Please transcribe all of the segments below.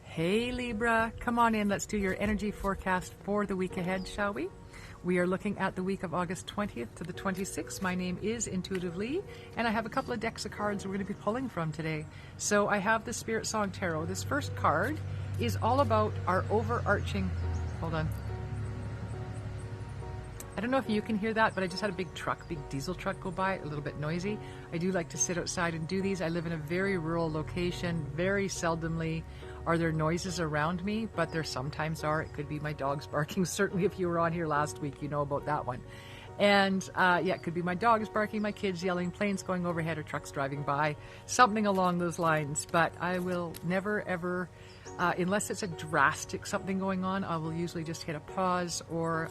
Hey Libra, come on in. Let's do your energy forecast for the week ahead, shall we? We are looking at the week of August 20th to the 26th. My name is Intuitive Lee, and I have a couple of decks of cards we're going to be pulling from today. So I have the Spirit Song Tarot. This first card is all about our overarching... Hold on. I don't know if you can hear that, but I just had a big diesel truck go by, a little bit noisy. I do like to sit outside and do these. I live in a very rural location. Very seldomly are there noises around me, but there sometimes are. It could be my dogs barking. Certainly if you were on here last week, you know about that one. And yeah, it could be my dogs barking, my kids yelling, planes going overhead, or trucks driving by, something along those lines. But I will never ever, unless it's a drastic something going on, I will usually just hit a pause, or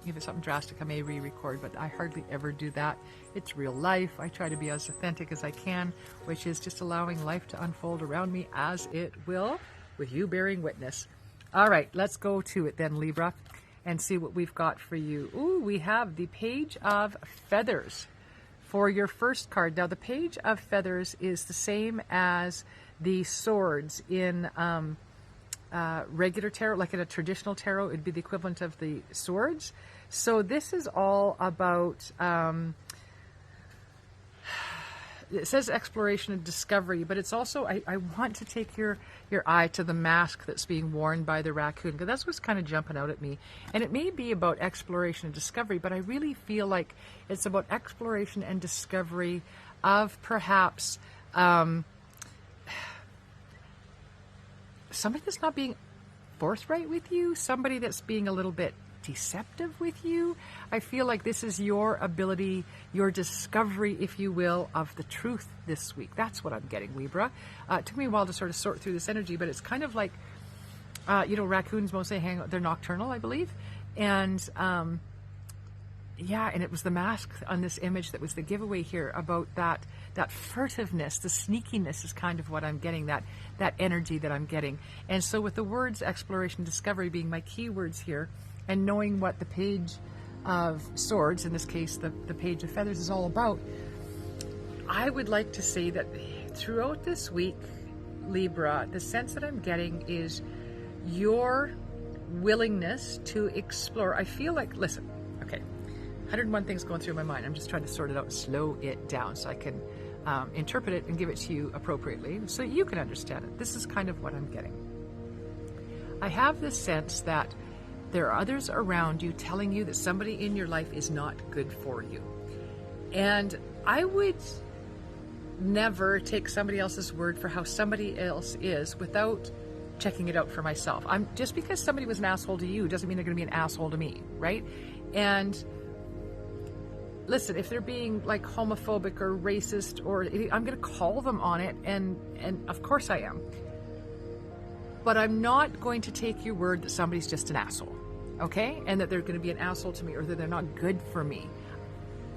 if it's something drastic, I may re-record, but I hardly ever do that. It's real life. I try to be as authentic as I can, which is just allowing life to unfold around me as it will, with you bearing witness. All right, let's go to it then, Libra, and see what we've got for you. Ooh, we have the Page of Feathers for your first card. Now, the Page of Feathers is the same as the swords in regular tarot, like in a traditional tarot. It'd be the equivalent of the swords. So this is all about... it says exploration and discovery, but it's also, I want to take your eye to the mask that's being worn by the raccoon, because that's what's kind of jumping out at me. And it may be about exploration and discovery, but I really feel like it's about exploration and discovery of perhaps somebody that's not being forthright with you, somebody that's being a little bit deceptive with you. I feel like this is your ability, your discovery, if you will, of the truth this week. That's what I'm getting, Libra. It took me a while to sort of sort through this energy, but it's kind of like, you know, raccoons mostly hang out, they're nocturnal, I believe. And yeah, and it was the mask on this image that was the giveaway here about that furtiveness, the sneakiness is kind of what I'm getting, that energy that I'm getting. And so with the words exploration, discovery being my keywords here, and knowing what the Page of Swords, in this case the Page of Feathers, is all about, I would like to say that throughout this week, Libra, the sense that I'm getting is your willingness to explore. I feel like, listen, okay, 101 things going through my mind. I'm just trying to sort it out and slow it down so I can interpret it and give it to you appropriately so you can understand it. This is kind of what I'm getting. I have this sense that there are others around you telling you that somebody in your life is not good for you. And I would never take somebody else's word for how somebody else is without checking it out for myself. Just because somebody was an asshole to you doesn't mean they're going to be an asshole to me, right? And listen, if they're being like homophobic or racist, or I'm going to call them on it, and of course I am. But I'm not going to take your word that somebody's just an asshole, okay? And that they're going to be an asshole to me, or that they're not good for me.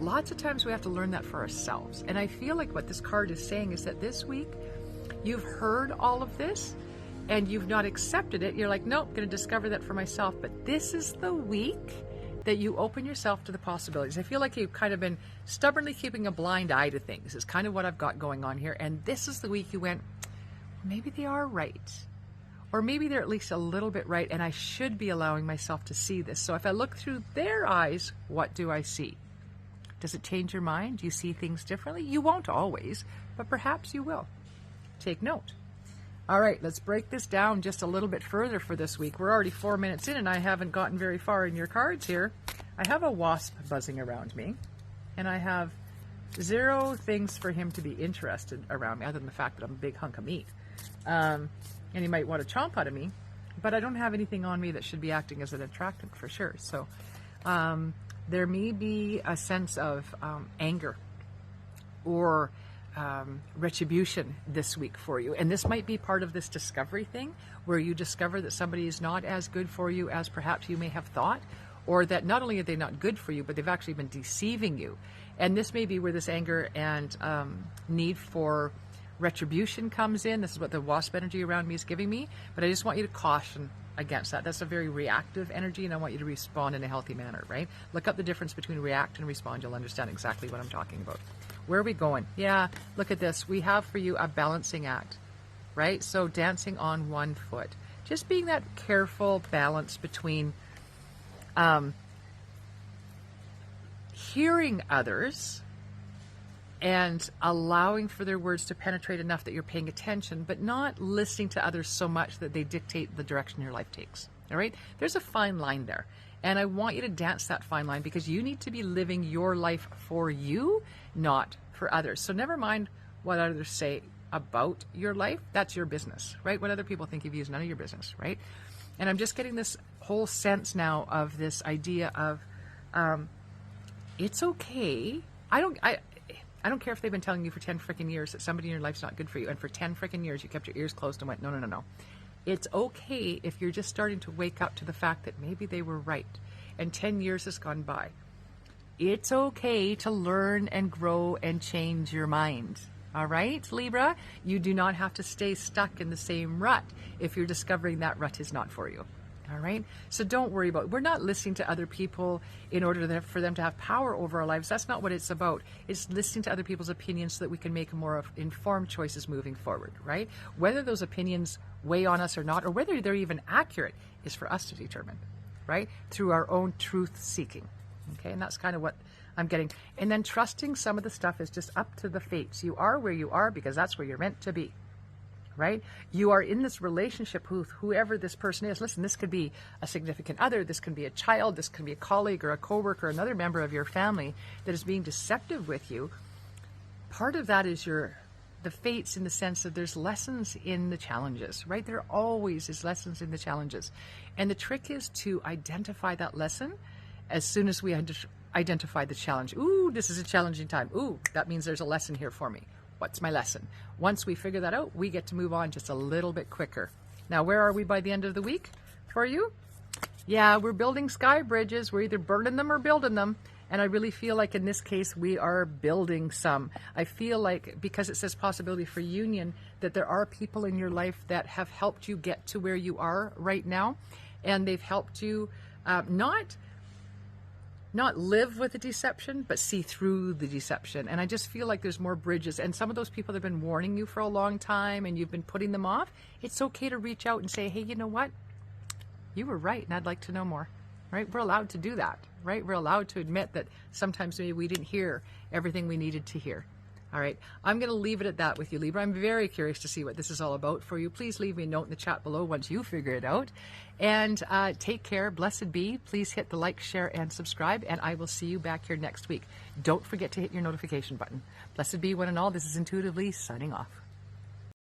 Lots of times we have to learn that for ourselves. And I feel like what this card is saying is that this week you've heard all of this and you've not accepted it. You're like, nope, going to discover that for myself. But this is the week that you open yourself to the possibilities. I feel like you've kind of been stubbornly keeping a blind eye to things. Is kind of what I've got going on here. And this is the week you went, maybe they are right. Or maybe they're at least a little bit right, and I should be allowing myself to see this. So if I look through their eyes, what do I see? Does it change your mind? Do you see things differently? You won't always, but perhaps you will. Take note. All right, let's break this down just a little bit further for this week. We're already 4 minutes in, and I haven't gotten very far in your cards here. I have a wasp buzzing around me, and I have 0 things for him to be interested around me, other than the fact that I'm a big hunk of meat. And he might want to chomp out of me, but I don't have anything on me that should be acting as an attractant for sure. So there may be a sense of anger or retribution this week for you. And this might be part of this discovery thing, where you discover that somebody is not as good for you as perhaps you may have thought, or that not only are they not good for you, but they've actually been deceiving you. And this may be where this anger and need for retribution comes in. This is what the wasp energy around me is giving me, but I just want you to caution against that. That's a very reactive energy, and I want you to respond in a healthy manner, right? Look up the difference between react and respond. You'll understand exactly what I'm talking about. Where are we going? Yeah, look at this. We have for you a balancing act. right? So dancing on one foot. Just being that careful balance between hearing others and allowing for their words to penetrate enough that you're paying attention, but not listening to others so much that they dictate the direction your life takes. All right? There's a fine line there. And I want you to dance that fine line, because you need to be living your life for you, not for others. So never mind what others say about your life. That's your business, right? What other people think of you is none of your business, right? And I'm just getting this whole sense now of this idea of it's okay. I don't care if they've been telling you for 10 freaking years that somebody in your life's not good for you, and for 10 freaking years you kept your ears closed and went, no, no, no, no. It's okay if you're just starting to wake up to the fact that maybe they were right and 10 years has gone by. It's okay to learn and grow and change your mind. All right, Libra? You do not have to stay stuck in the same rut if you're discovering that rut is not for you. All right? So don't worry about it. We're not listening to other people in order for them to have power over our lives. That's not what it's about. It's listening to other people's opinions so that we can make more informed choices moving forward, right? Whether those opinions weigh on us or not, or whether they're even accurate, is for us to determine, right? Through our own truth seeking. Okay? And that's kind of what I'm getting. And then trusting some of the stuff is just up to the fates. You are where you are because that's where you're meant to be. Right? You are in this relationship with whoever this person is. Listen, this could be a significant other, this can be a child, this can be a colleague or a coworker, another member of your family that is being deceptive with you. Part of that is the fates, in the sense that there's lessons in the challenges, right? There always is lessons in the challenges. And the trick is to identify that lesson as soon as we identify the challenge. Ooh, this is a challenging time. Ooh, that means there's a lesson here for me. What's my lesson? Once we figure that out, we get to move on just a little bit quicker. Now, where are we by the end of the week for you? Yeah, we're building sky bridges. We're either burning them or building them. And I really feel like in this case, we are building some. I feel like, because it says possibility for union, that there are people in your life that have helped you get to where you are right now. And they've helped you not live with the deception, but see through the deception. And I just feel like there's more bridges. And some of those people that have been warning you for a long time and you've been putting them off, it's okay to reach out and say, hey, you know what? You were right, and I'd like to know more, right? We're allowed to do that, right? We're allowed to admit that sometimes maybe we didn't hear everything we needed to hear. All right, I'm going to leave it at that with you, Libra. I'm very curious to see what this is all about for you. Please leave me a note in the chat below once you figure it out. And take care. Blessed be. Please hit the like, share, and subscribe. And I will see you back here next week. Don't forget to hit your notification button. Blessed be one and all. This is Intuitively signing off.